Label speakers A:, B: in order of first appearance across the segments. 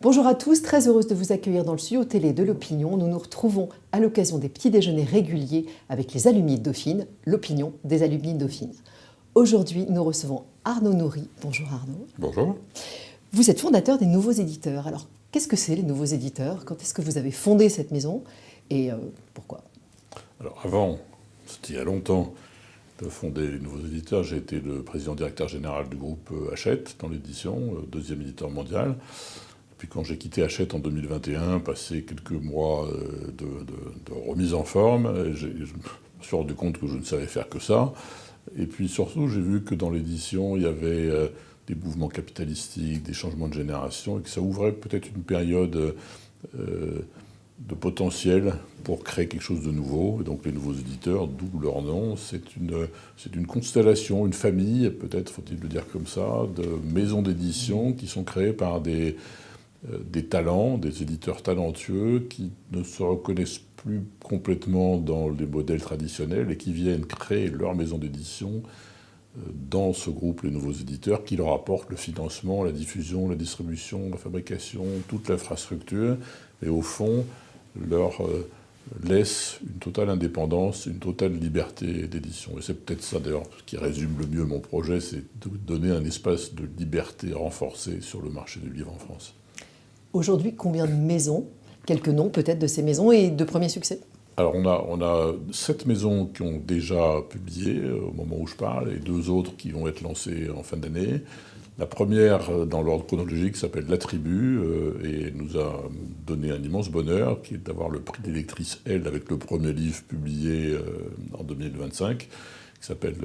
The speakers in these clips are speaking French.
A: Bonjour à tous, très heureuse de vous accueillir dans le studio télé de l'Opinion. Nous nous retrouvons à l'occasion des petits déjeuners réguliers avec les alumni de Dauphine, l'Opinion des alumni de Dauphine. Aujourd'hui, nous recevons Arnaud Nourry. Bonjour Arnaud.
B: Bonjour.
A: Vous êtes fondateur des Nouveaux Éditeurs. Alors, qu'est-ce que c'est les Nouveaux Éditeurs? Quand est-ce que vous avez fondé cette maison et pourquoi?
B: Alors avant, c'était il y a longtemps, de fonder les Nouveaux Éditeurs, j'ai été le président-directeur général du groupe Hachette dans l'édition, deuxième éditeur mondial. Puis quand j'ai quitté Hachette en 2021, passé quelques mois de remise en forme, je me suis rendu compte que je ne savais faire que ça. Et puis surtout, j'ai vu que dans l'édition, il y avait des mouvements capitalistiques, des changements de génération, et que ça ouvrait peut-être une période de potentiel pour créer quelque chose de nouveau. Et donc les Nouveaux Éditeurs, d'où leur nom, c'est une constellation, une famille, peut-être faut-il le dire comme ça, de maisons d'édition qui sont créées par des talents, des éditeurs talentueux qui ne se reconnaissent plus complètement dans les modèles traditionnels et qui viennent créer leur maison d'édition dans ce groupe, les Nouveaux Éditeurs, qui leur apportent le financement, la diffusion, la distribution, la fabrication, toute l'infrastructure, et au fond leur laisse une totale indépendance, une totale liberté d'édition. Et c'est peut-être ça d'ailleurs qui résume le mieux mon projet, c'est de donner un espace de liberté renforcé sur le marché du livre en France.
A: Aujourd'hui, combien de maisons? Quelques noms peut-être de ces maisons et de premiers succès?
B: Alors on a 7 maisons qui ont déjà publié au moment où je parle et 2 autres qui vont être lancées en fin d'année. La première, dans l'ordre chronologique, s'appelle La Tribu et nous a donné un immense bonheur qui est d'avoir le prix des lectrices Elle avec le premier livre publié en 2025 qui s'appelle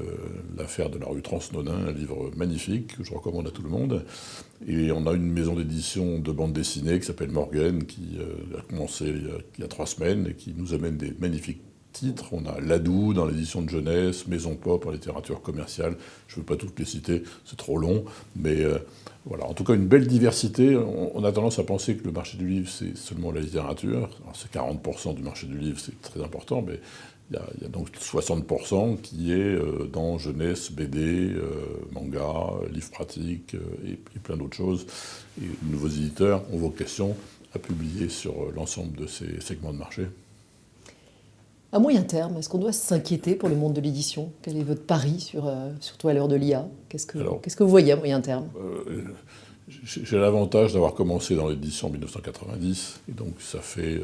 B: L'affaire de la rue Transnonain, un livre magnifique que je recommande à tout le monde. Et on a une maison d'édition de bande dessinée qui s'appelle Morgane qui a commencé il y a 3 semaines et qui nous amène des magnifiques titres. On a Ladou dans l'édition de jeunesse, Maison Pop en littérature commerciale. Je ne veux pas toutes les citer, c'est trop long. Mais voilà, en tout cas, une belle diversité. On a tendance à penser que le marché du livre, c'est seulement la littérature. Alors, c'est 40% du marché du livre, c'est très important, mais il y a donc 60% qui est dans jeunesse, BD, manga, livres pratiques et plein d'autres choses. Et les Nouveaux Éditeurs ont vocation à publier sur l'ensemble de ces segments de marché.
A: À moyen terme, est-ce qu'on doit s'inquiéter pour le monde de l'édition? Quel est votre pari, surtout à l'heure de l'IA? Qu'est-ce que vous voyez à moyen terme?
B: J'ai l'avantage d'avoir commencé dans l'édition en 1990, et donc ça fait,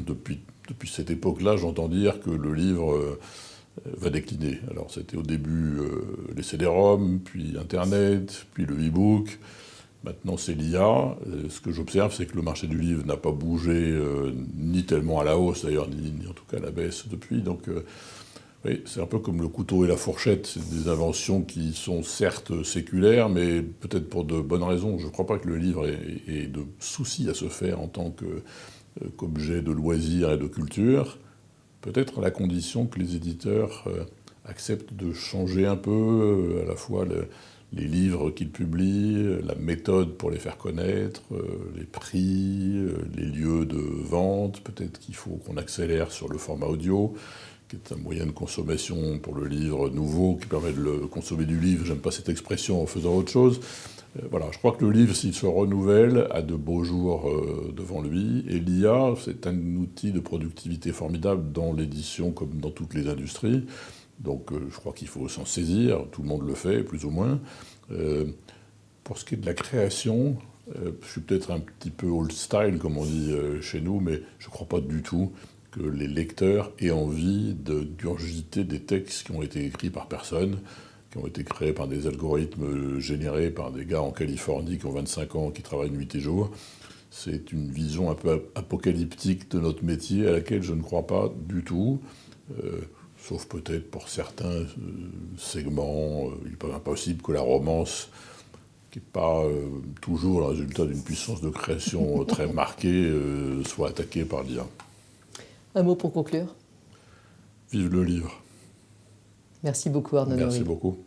B: depuis cette époque-là, j'entends dire que le livre va décliner. Alors c'était au début les CD-ROM, puis Internet, puis le e-book. Maintenant, c'est l'IA. Ce que j'observe, c'est que le marché du livre n'a pas bougé, ni tellement à la hausse d'ailleurs, ni en tout cas à la baisse depuis. Donc, oui, c'est un peu comme le couteau et la fourchette. C'est des inventions qui sont certes séculaires, mais peut-être pour de bonnes raisons. Je ne crois pas que le livre ait de souci à se faire en tant qu'objet de loisir et de culture. Peut-être à la condition que les éditeurs acceptent de changer un peu à la fois les livres qu'ils publient, la méthode pour les faire connaître, les prix, les lieux de vente. Peut-être qu'il faut qu'on accélère sur le format audio, qui est un moyen de consommation pour le livre nouveau, qui permet de consommer du livre. J'aime pas cette expression en faisant autre chose. Voilà, je crois que le livre, s'il se renouvelle, a de beaux jours devant lui. Et l'IA, c'est un outil de productivité formidable dans l'édition comme dans toutes les industries. Donc je crois qu'il faut s'en saisir, tout le monde le fait, plus ou moins. Pour ce qui est de la création, je suis peut-être un petit peu old style, comme on dit chez nous, mais je ne crois pas du tout que les lecteurs aient envie d'ingurgiter des textes qui ont été écrits par personne, qui ont été créés par des algorithmes générés par des gars en Californie qui ont 25 ans, qui travaillent nuit et jour. C'est une vision un peu apocalyptique de notre métier à laquelle je ne crois pas du tout. Sauf peut-être pour certains segments, il n'est pas impossible que la romance, qui n'est pas toujours le résultat d'une puissance de création très marquée, soit attaquée par l'IA.
A: Un mot pour conclure.
B: Vive le livre.
A: Merci beaucoup Arnaud Nourry.
B: Merci beaucoup.